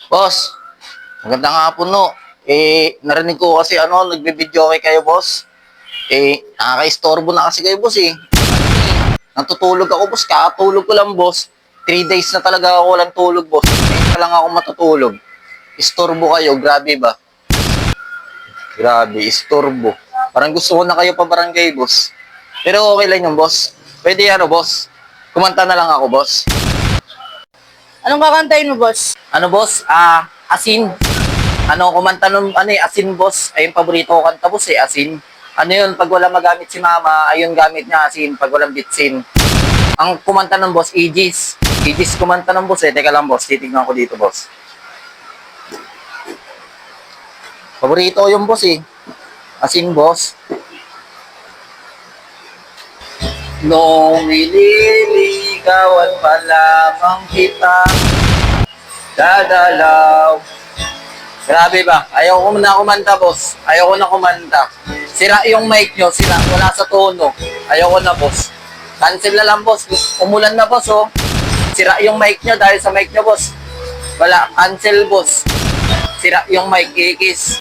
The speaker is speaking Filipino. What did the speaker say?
Boss, magandang hapon no. Narinig ko kasi nagbe-video kayo, boss. Nakaka-istorbo na kasi kayo, boss eh. Natutulog ako, boss. Kakatulog ko lang, boss. 3 days na talaga ako walang tulog, boss. Ngayon pa lang ako matutulog. Istorbo kayo, grabe ba? Grabe, istorbo. Parang gusto ko na kayo pa barangay, boss. Pero okay lang yung boss. Pwede boss. Kumanta na lang ako, boss. Anong kakantayin mo, boss? Ano, boss? Asin. Kumanta nun, asin, boss. Ay, yung paborito ko kanta, boss, asin. Ano yun, pag wala magamit si mama, ayun gamit niya asin, pag walang bitsin. Ang kumanta ng boss, Aegis. Aegis kumanta ng boss, Teka lang, boss, titignan ko dito, boss. Paborito ko yung boss, Asin, boss. Nung nililigawan pa lamang kita, dadalaw. Grabe ba? Ayaw ko na kumanta, boss. Ayaw ko na kumanta. Sira yung mic nyo, sira. Wala sa tono. Ayaw ko na, boss. Cancel na lang, boss. Umulan na, boss, oh. Sira yung mic nyo dahil sa mic nyo, boss. Wala. Cancel, boss. Sira yung mic, kikis.